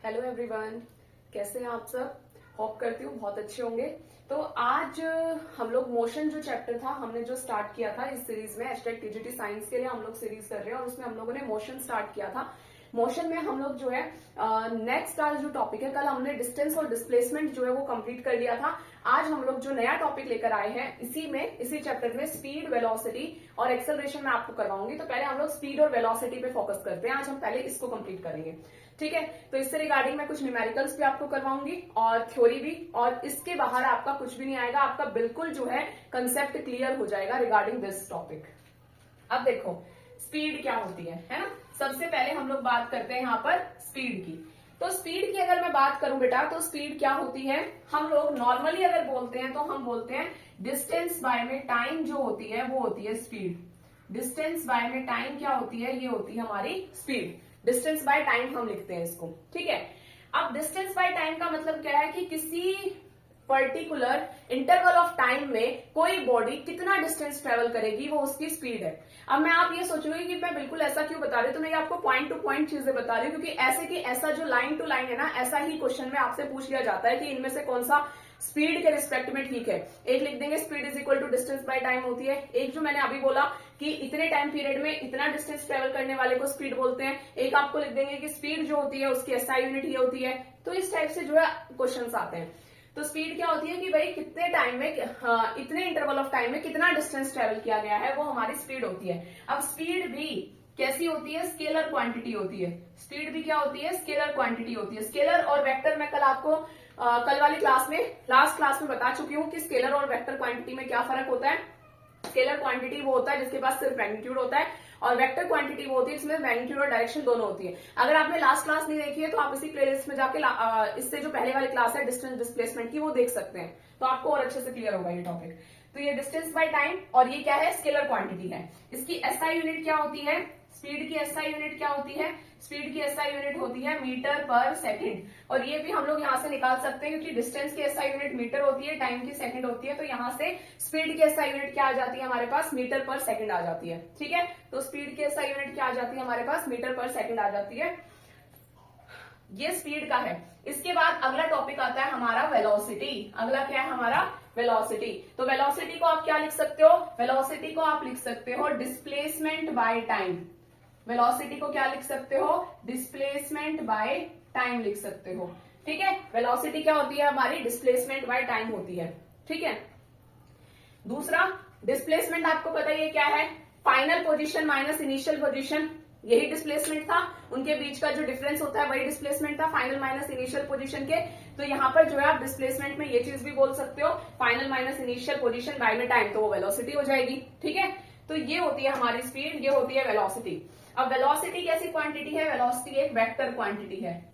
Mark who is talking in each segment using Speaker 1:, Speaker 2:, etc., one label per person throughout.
Speaker 1: Hello everyone, कैसे हैं आप सब। होप करती हूँ बहुत अच्छे होंगे। तो आज हम लोग मोशन जो चैप्टर था हमने जो स्टार्ट किया था इस सीरीज में #TGT साइंस के लिए हम लोग सीरीज कर रहे हैं और उसमें हम लोगों ने मोशन स्टार्ट किया था। मोशन में हम लोग जो है नेक्स्ट आज जो टॉपिक है, कल हमने डिस्टेंस और डिस्प्लेसमेंट जो है वो कंप्लीट कर लिया था। आज हम लोग जो नया टॉपिक लेकर आए हैं इसी चैप्टर में स्पीड, वेलोसिटी और एक्सेलरेशन में आपको करवाऊंगी। तो पहले हम लोग स्पीड और वेलोसिटी पे फोकस करते हैं। आज हम पहले इसको कंप्लीट करेंगे, ठीक है। तो इससे रिगार्डिंग मैं कुछ न्यूमेरिकल्स भी आपको करवाऊंगी और थ्योरी भी, और इसके बाहर आपका कुछ भी नहीं आएगा। आपका बिल्कुल जो है कंसेप्ट क्लियर हो जाएगा रिगार्डिंग दिस टॉपिक। अब देखो स्पीड क्या होती है ना। सबसे पहले हम लोग बात करते हैं यहाँ पर स्पीड की। तो स्पीड की अगर मैं बात करूं बेटा, तो स्पीड क्या होती है, हम लोग नॉर्मली अगर बोलते हैं तो हम बोलते हैं डिस्टेंस बाय में टाइम जो होती है वो होती है स्पीड। डिस्टेंस बाय में टाइम क्या होती है, ये होती है हमारी स्पीड। डिस्टेंस बाय टाइम हम लिखते हैं इसको, ठीक है। अब डिस्टेंस बाय टाइम का मतलब क्या है कि किसी पर्टिकुलर इंटरवल ऑफ टाइम में कोई बॉडी कितना डिस्टेंस ट्रेवल करेगी वो उसकी स्पीड है। अब मैं आप ये सोचोगे कि मैं बिल्कुल ऐसा क्यों बता रही हूँ, तो मैं आपको पॉइंट टू पॉइंट चीजें बता रही हूँ, क्योंकि ऐसे कि ऐसा जो लाइन टू लाइन है ना, ऐसा ही क्वेश्चन में आपसे पूछ लिया जाता है कि इनमें से कौन सा स्पीड के रिस्पेक्ट में ठीक है। एक लिख देंगे speed is equal to distance by time होती है। एक जो मैंने अभी बोला कि इतने टाइम पीरियड में इतना डिस्टेंस ट्रेवल करने वाले को स्पीड बोलते हैं। एक आपको लिख देंगे कि स्पीड जो होती है उसकी एसआई यूनिट ये होती है। तो इस टाइप से जो है क्वेश्चंस आते हैं। तो स्पीड क्या होती है कि भाई कितने टाइम में इतने इंटरवल ऑफ टाइम में कितना डिस्टेंस ट्रेवल किया गया है, वो हमारी स्पीड होती है। अब स्पीड भी कैसी होती है, स्केलर क्वांटिटी होती है। स्पीड भी क्या होती है, स्केलर क्वांटिटी होती है। स्केलर और वेक्टर मैं कल आपको कल वाली क्लास में, लास्ट क्लास में बता चुकी हूँ कि स्केलर और वेक्टर क्वांटिटी में क्या फर्क होता है। स्केलर क्वांटिटी वो होता है जिसके पास सिर्फ मैग्नीट्यूड होता है, और वेक्टर क्वांटिटी वो होती है जिसमें मैग्नीट्यूड और डायरेक्शन दोनों होती है। अगर आपने लास्ट क्लास नहीं देखी है तो आप इसी प्लेलिस्ट में जाके इससे जो पहले वाली क्लास है डिस्टेंस डिस्प्लेसमेंट की, वो देख सकते हैं, तो आपको और अच्छे से क्लियर होगा ये टॉपिक। तो ये डिस्टेंस बाय टाइम और ये क्या है, स्केलर क्वांटिटी है। इसकी एसआई यूनिट क्या होती है, स्पीड की एसआई यूनिट क्या होती है, स्पीड की एसआई यूनिट होती है मीटर पर सेकंड। और ये भी हम लोग यहाँ से निकाल सकते हैं, क्योंकि डिस्टेंस की एसआई यूनिट मीटर होती है, टाइम की सेकंड होती है। तो यहाँ से स्पीड की एसआई यूनिट क्या आ जाती है हमारे पास, मीटर पर सेकंड आ जाती है, ठीक है। तो स्पीड की एसआई यूनिट क्या आ जाती है हमारे पास, मीटर पर सेकंड आ जाती है। ये स्पीड का है। इसके बाद अगला टॉपिक आता है हमारा वेलोसिटी। अगला क्या है हमारा, वेलोसिटी। तो वेलोसिटी को आप क्या लिख सकते हो, वेलोसिटी को आप लिख सकते हो डिस्प्लेसमेंट बाय टाइम। वेलोसिटी को क्या लिख सकते हो, डिस्प्लेसमेंट बाय टाइम लिख सकते हो, ठीक है। वेलोसिटी क्या होती है हमारी, डिस्प्लेसमेंट बाय टाइम होती है, ठीक है। दूसरा डिस्प्लेसमेंट आपको पता ही है क्या है, final position minus initial position, यही डिस्प्लेसमेंट था। उनके बीच का जो डिफरेंस होता है वही डिस्प्लेसमेंट था, फाइनल माइनस इनिशियल पोजीशन के। तो यहाँ पर जो है आप डिस्प्लेसमेंट में ये चीज भी बोल सकते हो, final minus initial position by में टाइम, तो वो वेलोसिटी हो जाएगी, ठीक है। तो ये होती है हमारी स्पीड, ये होती है वेलोसिटी। अब वेलोसिटी कैसी क्वांटिटी है, वेलोसिटी एक वेक्टर क्वांटिटी है।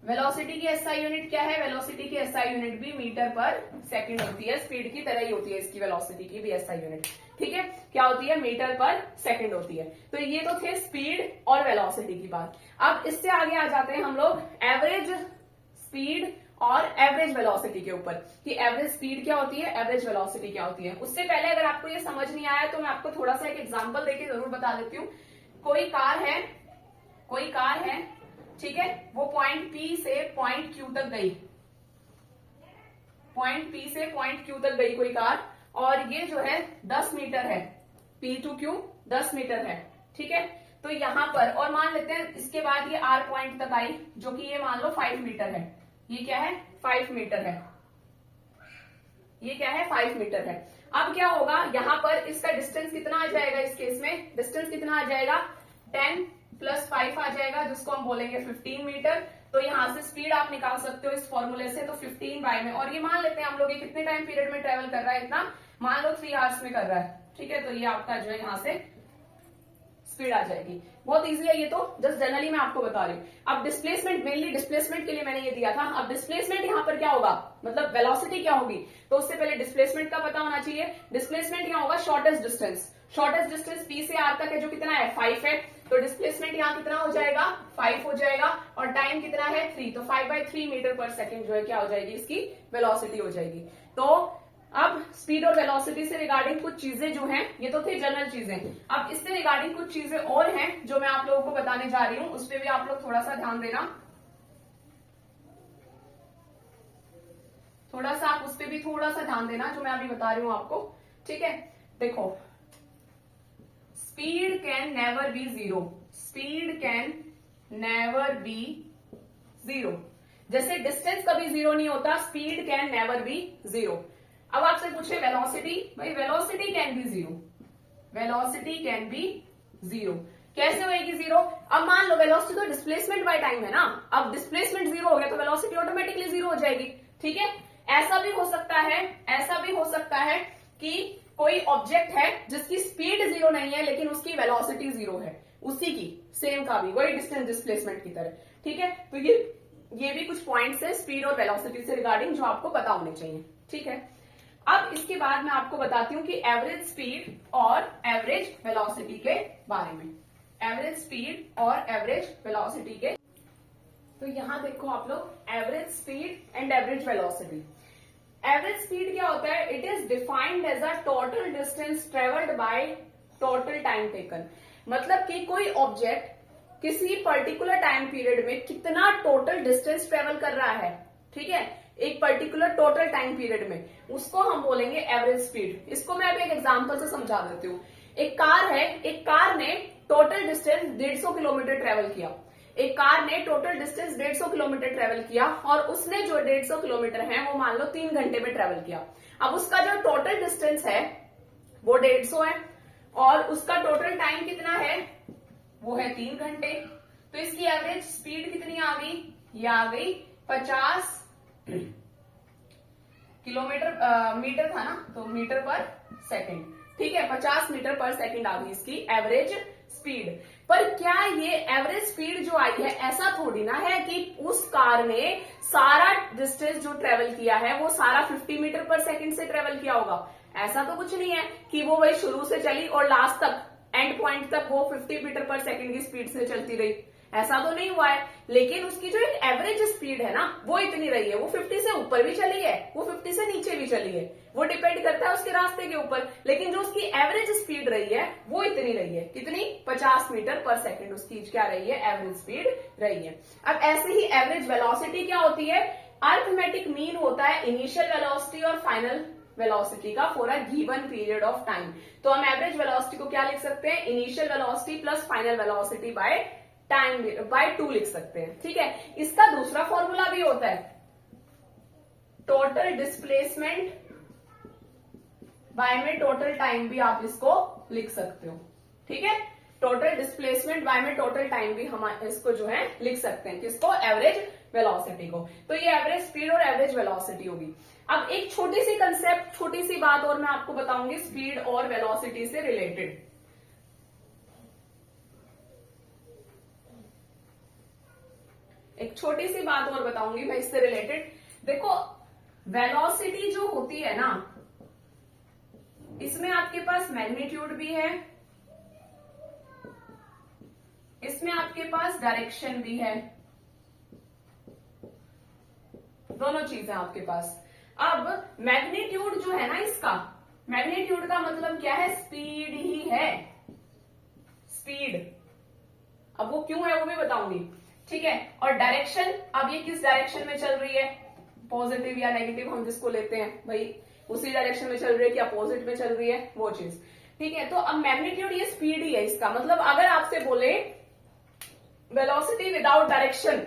Speaker 1: वेलोसिटी की एसआई यूनिट क्या है, वेलोसिटी की एसआई यूनिट भी मीटर पर सेकंड होती है। स्पीड की तरह ही होती है इसकी वेलोसिटी की भी एसआई यूनिट, ठीक है। क्या होती है, मीटर पर सेकंड होती है। तो ये तो थे स्पीड और वेलोसिटी की बात। अब इससे आगे आ जाते हैं हम लोग एवरेज स्पीड और एवरेज वेलोसिटी के ऊपर, कि एवरेज स्पीड क्या होती है, एवरेज वेलोसिटी क्या होती है। उससे पहले अगर आपको ये समझ नहीं आया तो मैं आपको थोड़ा सा एक एग्जाम्पल देके जरूर बता देती हूँ। कोई कार है, ठीक है, वो पॉइंट P से पॉइंट Q तक गई, पॉइंट P से पॉइंट Q तक गई कोई कार, और ये जो है 10 मीटर है, P to Q 10 मीटर है, ठीक है। तो यहां पर, और मान लेते हैं इसके बाद ये R पॉइंट तक आई, जो कि ये मान लो 5 मीटर है। ये क्या है, 5 मीटर है, ये क्या है, 5 मीटर है। अब क्या होगा, यहां पर इसका डिस्टेंस कितना आ जाएगा, इस केस में डिस्टेंस कितना आ जाएगा, 10 + 5 आ जाएगा, जिसको हम बोलेंगे 15 मीटर। तो यहां से स्पीड आप निकाल सकते हो इस फॉर्मूले से। तो 15 बाय में, और ये मान लेते हैं हम लोग ये कितने टाइम पीरियड में ट्रेवल कर रहा है, इतना मान लो 3 आवर्स में कर रहा है, ठीक है। तो ये आपका जो है यहाँ से स्पीड आ जाएगी। बहुत इजी है ये, तो जस्ट जनरली मैं आपको बता रही हूँ। अब डिस्प्लेसमेंट, मेनली डिस्प्लेसमेंट के लिए मैंने ये दिया था। अब डिस्प्लेसमेंट यहाँ पर क्या होगा, मतलब वेलोसिटी क्या होगी, तो उससे पहले डिस्प्लेसमेंट का पता होना चाहिए। डिस्प्लेसमेंट यहाँ होगा shortest distance. Shortest distance P से R तक है, जो कितना है, 5 है। तो डिस्प्लेसमेंट यहाँ कितना हो जाएगा, 5 हो जाएगा, और टाइम कितना है, 3। तो 5/3 मीटर पर सेकंड जो है क्या हो जाएगी, इसकी वेलोसिटी हो जाएगी। तो अब स्पीड और वेलोसिटी से रिगार्डिंग कुछ चीजें जो हैं, ये तो थे जनरल चीजें। अब इससे रिगार्डिंग कुछ चीजें और हैं जो मैं आप लोगों को बताने जा रही हूँ, उस पर भी आप लोग थोड़ा सा ध्यान देना। थोड़ा सा आप उस पर भी थोड़ा सा ध्यान देना जो मैं अभी बता रही हूं आपको, ठीक है। देखो, speed can never be zero, speed can never be zero. जैसे डिस्टेंस कभी जीरो नहीं होता, speed can never be zero. अब आपसे पूछे वेलोसिटी, भाई velocity can be zero, velocity can be zero. कैसे होएगी जीरो? अब मान लो वेलोसिटी तो डिस्प्लेसमेंट बाय टाइम है ना, अब डिस्प्लेसमेंट जीरो हो गया तो वेलोसिटी ऑटोमेटिकली जीरो हो जाएगी, ठीक है। ऐसा भी हो सकता है, ऐसा भी हो सकता है कि कोई ऑब्जेक्ट है जिसकी स्पीड जीरो नहीं है लेकिन उसकी वेलोसिटी जीरो है, उसी की सेम का भी वही डिस्टेंस डिस्प्लेसमेंट की तरह, ठीक है। तो ये भी कुछ पॉइंट्स है स्पीड और वेलोसिटी से रिगार्डिंग जो आपको पता होने चाहिए, ठीक है। अब इसके बाद मैं आपको बताती हूं कि एवरेज स्पीड और एवरेज वेलोसिटी के बारे में, एवरेज स्पीड और एवरेज वेलोसिटी के। तो यहां देखो आप लोग, average speed and average velocity. Average speed क्या होता है? It is defined as a total distance travelled by total time taken. मतलब कि कोई ऑब्जेक्ट किसी पर्टिकुलर टाइम पीरियड में कितना टोटल डिस्टेंस ट्रेवल कर रहा है, ठीक है, एक पर्टिकुलर टोटल टाइम पीरियड में, उसको हम बोलेंगे एवरेज स्पीड। इसको मैं अभी एक एग्जांपल से समझा देती हूँ। एक कार है, एक कार ने टोटल डिस्टेंस 150 किलोमीटर ट्रेवल किया, एक कार ने टोटल डिस्टेंस 150 किलोमीटर ट्रेवल किया और उसने जो 150 किलोमीटर है वो मान लो 3 घंटे में ट्रेवल किया। अब उसका जो टोटल डिस्टेंस है वो 150 है और उसका टोटल टाइम कितना है, वो है 3 घंटे। तो इसकी एवरेज स्पीड कितनी आ गई? ये आ गई 50 किलोमीटर, मीटर था ना, तो मीटर पर सेकंड, ठीक है, 50 मीटर पर सेकंड आ गई इसकी एवरेज स्पीड। पर क्या ये एवरेज स्पीड जो आई है, ऐसा थोड़ी ना है कि उस कार ने सारा डिस्टेंस जो ट्रेवल किया है वो सारा 50 मीटर पर सेकंड से ट्रेवल किया होगा। ऐसा तो कुछ नहीं है कि वो वही शुरू से चली और लास्ट तक, एंड पॉइंट तक वो 50 मीटर पर सेकंड की स्पीड से चलती रही, ऐसा तो नहीं हुआ है। लेकिन उसकी जो एक एवरेज स्पीड है ना वो इतनी रही है, वो 50 से ऊपर भी चली है, वो 50 से नीचे भी चली है, वो डिपेंड करता है उसके रास्ते के ऊपर। लेकिन जो उसकी एवरेज स्पीड रही है वो इतनी रही है, कितनी? 50 मीटर पर सेकंड उसकी क्या रही है, एवरेज स्पीड रही है। अब ऐसे ही एवरेज वेलोसिटी क्या होती है? अरिथमेटिक मीन होता है इनिशियल वेलोसिटी और फाइनल वेलोसिटी का for a given period of time. तो हम एवरेज वेलोसिटी को क्या लिख सकते हैं? Initial velocity plus final velocity by time by 2 लिख सकते हैं, ठीक है। इसका दूसरा फॉर्मूला भी होता है टोटल डिस्प्लेसमेंट बाय में टोटल टाइम, भी आप इसको लिख सकते हो, ठीक है। टोटल डिस्प्लेसमेंट बाय में टोटल टाइम भी हम इसको जो है लिख सकते हैं, किसको? एवरेज वेलोसिटी को। तो ये एवरेज स्पीड और एवरेज वेलोसिटी होगी। अब एक छोटी सी कंसेप्ट, छोटी सी बात और मैं आपको बताऊंगी स्पीड और वेलोसिटी से रिलेटेड। एक छोटी सी बात और बताऊंगी मैं इससे रिलेटेड। देखो, वेलोसिटी जो होती है ना, इसमें आपके पास मैग्नीट्यूड भी है, इसमें आपके पास डायरेक्शन भी है, दोनों चीजें आपके पास। अब मैग्नीट्यूड जो है ना, इसका मैग्नीट्यूड का मतलब क्या है? स्पीड ही है, स्पीड। अब वो क्यों है वो भी बताऊंगी, ठीक है। और डायरेक्शन, अब ये किस डायरेक्शन में चल रही है, पॉजिटिव या नेगेटिव हम जिसको लेते हैं, भाई उसी डायरेक्शन में चल रही है कि अपोजिट में चल रही है, वो चीज, ठीक है। तो अब मैग्नीट्यूड ये स्पीड ही है इसका मतलब। अगर आपसे बोले वेलोसिटी विदाउट डायरेक्शन,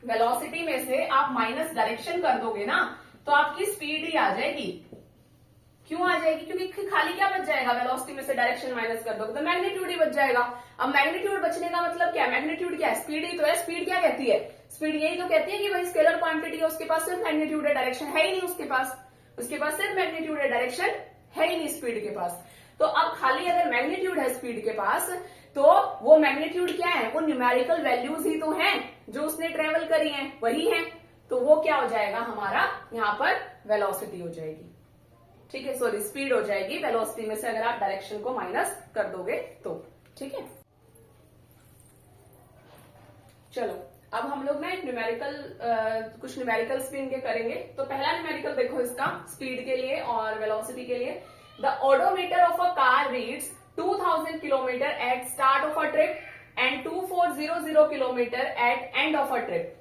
Speaker 1: वेलोसिटी में से आप माइनस डायरेक्शन कर दोगे ना तो आपकी स्पीड ही आ जाएगी। क्यों आ जाएगी? क्योंकि खाली क्या बच जाएगा? वेलोसिटी में से डायरेक्शन माइनस कर दोगे तो मैग्नीट्यूड ही बच जाएगा। अब मैग्नीट्यूड बचने का मतलब क्या है? मैग्नीट्यूड क्या है? स्पीड ही तो है। स्पीड क्या कहती है? स्पीड यही तो कहती है कि भाई स्केलर क्वांटिटी है, उसके पास सिर्फ मैग्नीट्यूड है, डायरेक्शन है ही नहीं उसके पास, उसके पास सिर्फ मैग्नीट्यूड है, डायरेक्शन है ही नहीं स्पीड के पास। तो अब खाली अगर मैग्नीट्यूड है स्पीड के पास तो वो मैग्नीट्यूड क्या है? वो न्यूमेरिकल वैल्यूज ही तो हैं जो उसने ट्रेवल करी हैं, वही है। तो वो क्या हो जाएगा हमारा? यहाँ पर वेलोसिटी हो जाएगी, ठीक है, सॉरी स्पीड हो जाएगी वेलोसिटी में से अगर आप डायरेक्शन को माइनस कर दोगे तो, ठीक है। चलो अब हम लोग ना एक न्यूमेरिकल कुछ न्यूमेरिकल्स भी इनके करेंगे। तो पहला न्यूमेरिकल देखो इसका स्पीड के लिए और वेलोसिटी के लिए। The odometer of a car reads 2000 kilometre at start of a trip and 2400 kilometre at end of a trip.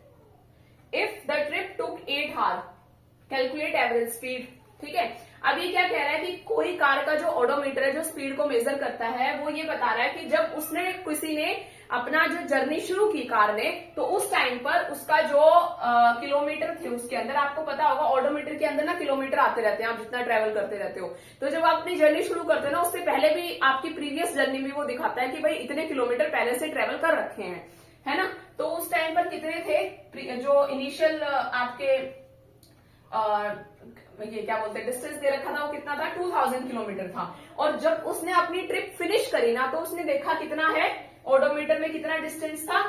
Speaker 1: If the trip took 8 hours, calculate average speed. ठीक है, अब ये क्या कह रहा है कि कोई कार का जो ओडोमीटर है जो स्पीड को मेजर करता है वो ये बता रहा है कि जब उसने किसी ने अपना जो जर्नी शुरू की कार ने, तो उस टाइम पर उसका जो किलोमीटर थे उसके अंदर, आपको पता होगा ओडोमीटर के अंदर ना किलोमीटर आते रहते हैं, आप जितना ट्रेवल करते रहते हो, तो जब आप अपनी जर्नी शुरू करते हो ना उससे पहले भी आपकी प्रीवियस जर्नी में वो दिखाता है कि भाई इतने किलोमीटर पहले से ट्रेवल कर रखे हैं, है ना। तो उस टाइम पर कितने थे, जो इनिशियल आपके ये क्या बोलते हैं डिस्टेंस दे रखा था वो कितना था, 2000 किलोमीटर था। और जब उसने अपनी ट्रिप फिनिश करी ना तो उसने देखा कितना है, ओडोमीटर में कितना डिस्टेंस था,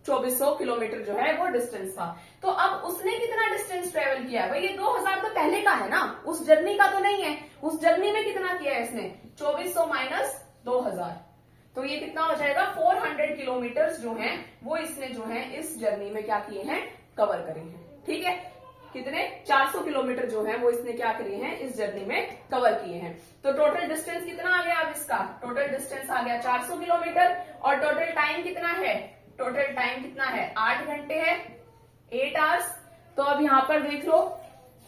Speaker 1: 2400 किलोमीटर जो है वो डिस्टेंस था। तो अब उसने कितना डिस्टेंस ट्रेवल किया है भाई, ये 2000 तो पहले का है ना, उस जर्नी का तो नहीं है। उस जर्नी में कितना किया है इसने, 2400 माइनस 2000, तो ये कितना हो जाएगा, 400 किलोमीटर जो है वो इसने जो है इस जर्नी में क्या किए हैं, कवर करे हैं। ठीक है, कितने, 400 किलोमीटर जो है वो इसने क्या किए हैं, इस जर्नी में कवर किए हैं। तो टोटल डिस्टेंस कितना आ गया, अब इसका टोटल डिस्टेंस आ गया 400 किलोमीटर। और टोटल टाइम कितना है, टोटल टाइम कितना है, 8 घंटे है, 8 आवर्स। तो अब यहां पर देख लो,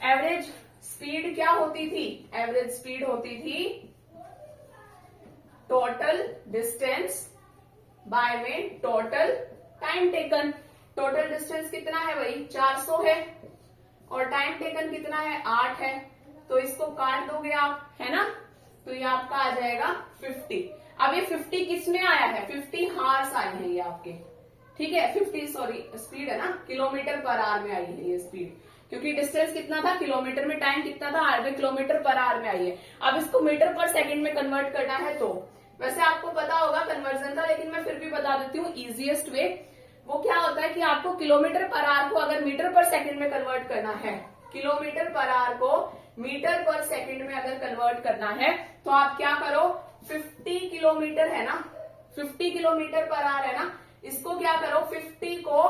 Speaker 1: एवरेज स्पीड क्या होती थी, एवरेज स्पीड होती थी टोटल डिस्टेंस बाय में total time taken. Total distance कितना है भाई, 400 है, और टाइम टेकन कितना है, 8 है। तो इसको काट दोगे आप, है ना, तो ये आपका आ जाएगा 50। अब ये 50 किस में आया है, 50 हार्स आए हैं ये आपके। ठीक है, 50 सॉरी स्पीड है ना, किलोमीटर पर आवर में आई है ये स्पीड, क्योंकि डिस्टेंस कितना था किलोमीटर में, टाइम कितना था, 8 किलोमीटर पर आवर में आई है। अब इसको मीटर पर सेकंड में कन्वर्ट करना है, तो वैसे आपको पता होगा कन्वर्जन का, लेकिन मैं फिर भी बता देती हूँ इजीएस्ट वे। वो क्या होता है कि आपको किलोमीटर पर आवर को अगर मीटर पर सेकंड में कन्वर्ट करना है, किलोमीटर पर आवर को मीटर पर सेकंड में अगर कन्वर्ट करना है, तो आप क्या करो, 50 किलोमीटर है ना, 50 किलोमीटर पर आवर है ना, इसको क्या करो, 50 को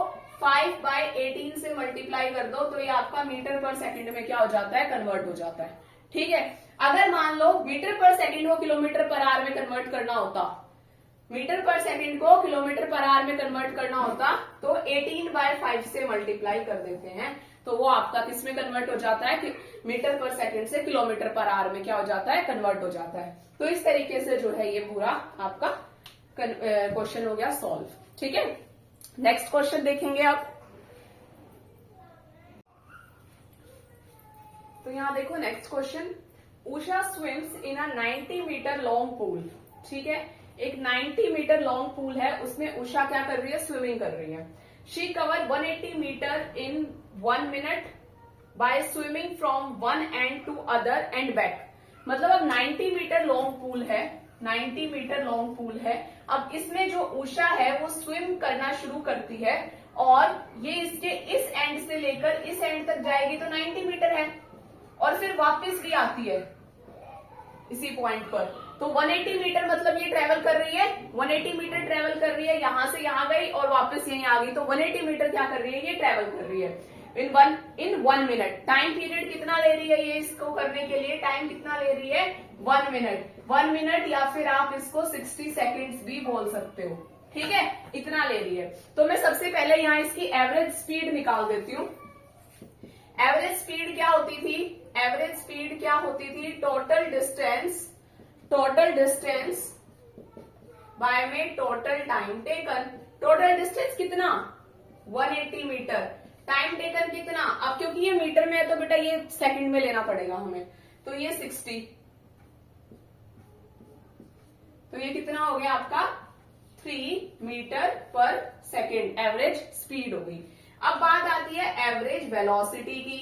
Speaker 1: 5/18 से मल्टीप्लाई कर दो, तो ये आपका मीटर पर सेकंड में क्या हो जाता है, कन्वर्ट हो जाता है। ठीक है, अगर मान लो मीटर पर सेकंड को किलोमीटर पर आवर में कन्वर्ट करना होता, मीटर पर सेकंड को किलोमीटर पर आवर में कन्वर्ट करना होता, तो 18/5 से मल्टीप्लाई कर देते हैं, तो वो आपका किस में कन्वर्ट हो जाता है, कि मीटर पर सेकंड से किलोमीटर पर आवर में क्या हो जाता है, कन्वर्ट हो जाता है। तो इस तरीके से जो है ये पूरा आपका क्वेश्चन हो गया सॉल्व। ठीक है, नेक्स्ट क्वेश्चन देखेंगे आप। तो यहां देखो next question, Usha swims in a 90 metre long pool. ठीक है, एक 90 मीटर लॉन्ग पूल है, उसमें उषा क्या कर रही है, स्विमिंग कर रही है। She cover 180 metre in 1 minute by swimming from one end to other end back. मतलब अब 90 मीटर लॉन्ग पूल है, 90 मीटर लॉन्ग पूल है। अब इसमें जो उषा है वो स्विम करना शुरू करती है, और ये इसके इस एंड से लेकर इस एंड तक जाएगी, तो 90 मीटर है, और फिर वापस भी आती है इसी पॉइंट पर। तो 180 मीटर मतलब ये ट्रेवल कर रही है, 180 मीटर ट्रेवल कर रही है, यहां से यहां गई और वापस यहीं आ गई, तो 180 मीटर क्या कर रही है, ये ट्रेवल कर रही है इन 1 मिनट। टाइम पीरियड कितना ले रही है ये इसको करने के लिए, टाइम कितना ले रही है, 1 मिनट। 1 मिनट या फिर आप इसको 60 सेकेंड्स भी बोल सकते हो। ठीक है, इतना ले रही है। तो मैं सबसे पहले यहाँ इसकी एवरेज स्पीड निकाल देती हूँ। एवरेज स्पीड क्या होती थी, एवरेज स्पीड क्या होती थी, टोटल डिस्टेंस बाय में total time taken. Total distance कितना, 180 मीटर, टाइम टेकन कितना, अब क्योंकि ये मीटर में है तो बेटा ये सेकंड में लेना पड़ेगा हमें, तो ये 60, तो ये कितना हो गया आपका 3 मीटर पर सेकेंड एवरेज स्पीड हो गई। अब बात आती है एवरेज वेलोसिटी की।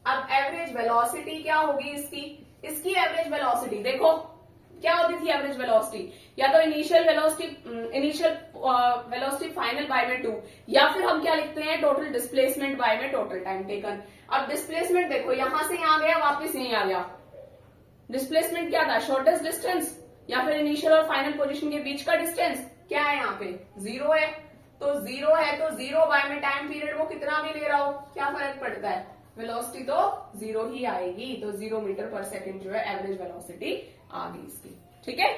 Speaker 1: अब एवरेज वेलोसिटी क्या होगी इसकी एवरेज वेलोसिटी देखो क्या होती थी एवरेज वेलोसिटी, या तो इनिशियल वेलोसिटी फाइनल बाय में 2, या फिर हम क्या लिखते हैं टोटल डिस्प्लेसमेंट बाय में टोटल टाइम टेकन। अब डिस्प्लेसमेंट देखो यहां से यहां गया वापस यहीं आ गया, डिस्प्लेसमेंट क्या था, शॉर्टेस्ट डिस्टेंस या फिर इनिशियल और फाइनल पोजीशन के बीच का डिस्टेंस क्या है, यहाँ पे 0 है, तो 0 है तो 0 बाय में टाइम पीरियड वो कितना भी ले रहा हो क्या फर्क पड़ता है, वेलोसिटी तो 0 ही आएगी। तो 0 मीटर पर सेकंड जो है एवरेज वेलोसिटी आ गई इसकी। ठीक है,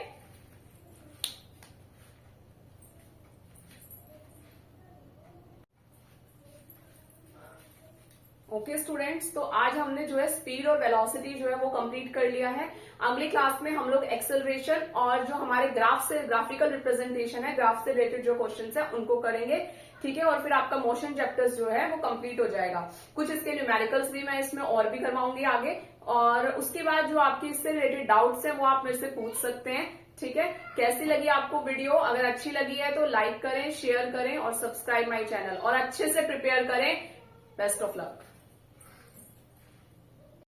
Speaker 1: ओके स्टूडेंट्स, तो आज हमने जो है स्पीड और वेलोसिटी जो है वो कंप्लीट कर लिया है। अगली क्लास में हम लोग एक्सेलरेशन और जो हमारे ग्राफ से ग्राफिकल रिप्रेजेंटेशन है, ग्राफ से रिलेटेड जो क्वेश्चंस है उनको करेंगे, ठीक है। और फिर आपका मोशन चैप्टर्स जो है वो कंप्लीट हो जाएगा। कुछ इसके न्यूमेरिकल्स भी मैं इसमें और भी करवाऊंगी आगे, और उसके बाद जो आपके इससे रिलेटेड डाउट्स हैं वो आप मेरे से पूछ सकते हैं, ठीक है। कैसी लगी आपको वीडियो? अगर अच्छी लगी है तो लाइक करें, शेयर करें और सब्सक्राइब माई चैनल, और अच्छे से प्रिपेयर करें। Best of luck.